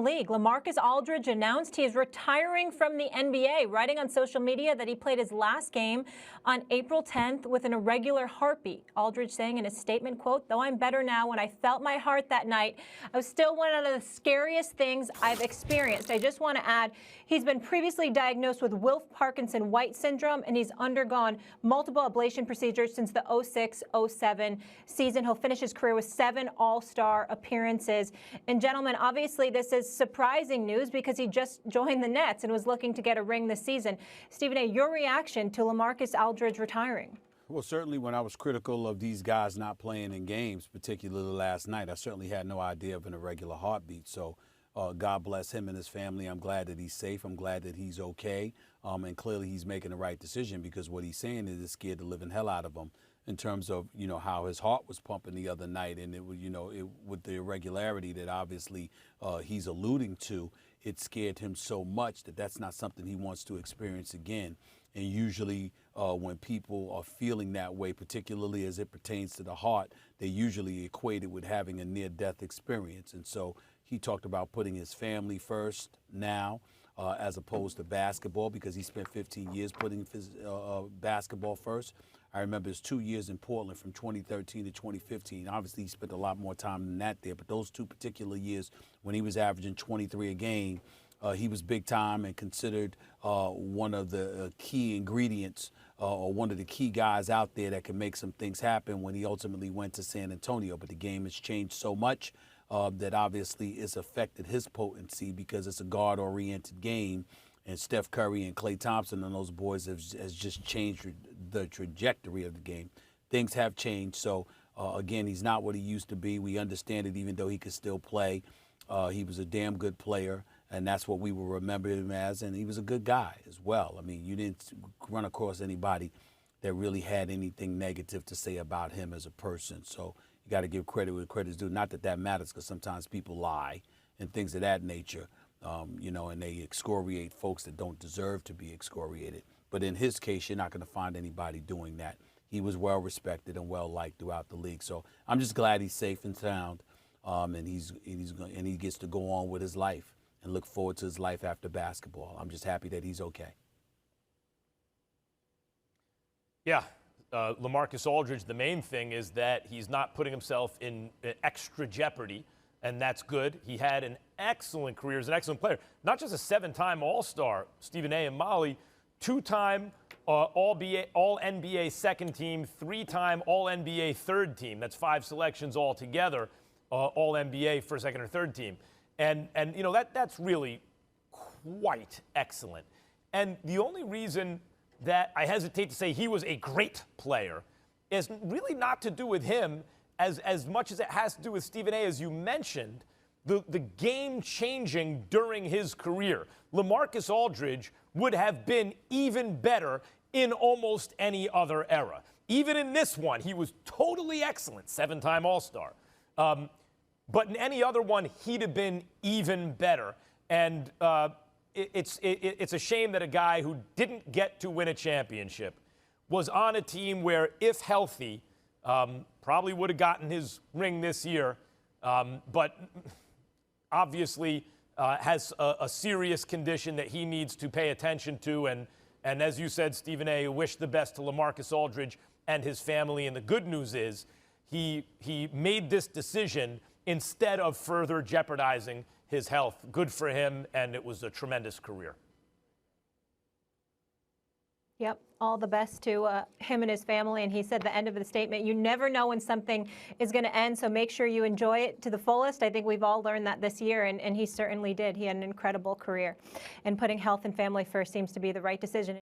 league. LaMarcus Aldridge announced he is retiring from the NBA, writing on social media that he played his last game on April 10th with an irregular heartbeat. Aldridge saying in his statement, quote, "Though I'm better now, when I felt my heart that night, I was still one of the scariest things I've experienced." I just want to add, he's been previously diagnosed with Wilf-Parkinson-White syndrome, and he's undergone multiple ablation procedures since the 06-07 season. He'll finish his career with 7 All-Star appearances. And gentlemen, obviously this is surprising news because he just joined the Nets and was looking to get a ring this season. Stephen A., your reaction to LaMarcus Aldridge retiring? Well, certainly when I was critical of these guys not playing in games, particularly last night, I certainly had no idea of an irregular heartbeat. So God bless him and his family. I'm glad that he's safe. I'm glad that he's okay. And clearly he's making the right decision, because what he's saying is it's scared the living hell out of him in terms of, how his heart was pumping the other night. And it was, with the irregularity that obviously he's alluding to, it scared him so much that that's not something he wants to experience again. And usually when people are feeling that way, particularly as it pertains to the heart, they usually equate it with having a near-death experience. And so he talked about putting his family first now, as opposed to basketball, because he spent 15 years putting his, basketball first. I remember his 2 years in Portland from 2013 to 2015. Obviously, he spent a lot more time than that there, but those 2 particular years when he was averaging 23 a game, he was big time and considered one of the key ingredients or one of the key guys out there that can make some things happen when he ultimately went to San Antonio. But the game has changed so much that obviously it's affected his potency, because it's a guard-oriented game, and Steph Curry and Klay Thompson and those boys has just changed the trajectory of the game. Things have changed. So, again, he's not what he used to be. We understand it, even though he could still play. He was a damn good player, and that's what we will remember him as, and he was a good guy as well. I mean, you didn't run across anybody that really had anything negative to say about him as a person. So you got to give credit where credit's due. Not that that matters, because sometimes people lie and things of that nature, and they excoriate folks that don't deserve to be excoriated. But in his case, you're not going to find anybody doing that. He was well respected and well liked throughout the league. So I'm just glad he's safe and sound, and he gets to go on with his life and look forward to his life after basketball. I'm just happy that he's okay. Yeah. LaMarcus Aldridge, the main thing is that he's not putting himself in extra jeopardy, and that's good. He had an excellent career as an excellent player. Not just a 7-time All-Star, Stephen A. and Molly, 2-time All-NBA second team, 3-time All-NBA third team. That's 5 selections altogether, All-NBA first, second, or third team. And that's really quite excellent. And the only reason that I hesitate to say he was a great player is really not to do with him as much as it has to do with Stephen A., as you mentioned, the game changing during his career. LaMarcus Aldridge would have been even better in almost any other era. Even in this one, he was totally excellent, 7-time All-Star. But in any other one, he'd have been even better. And it's a shame that a guy who didn't get to win a championship was on a team where, if healthy, probably would have gotten his ring this year, but obviously has a serious condition that he needs to pay attention to. And as you said, Stephen A., wish the best to LaMarcus Aldridge and his family. And the good news is he made this decision instead of further jeopardizing his health. Good for him, and it was a tremendous career. Yep, all the best to him and his family. And he said at the end of the statement, you never know when something is going to end, so make sure you enjoy it to the fullest. I think we've all learned that this year, and he certainly did. He had an incredible career. And putting health and family first seems to be the right decision.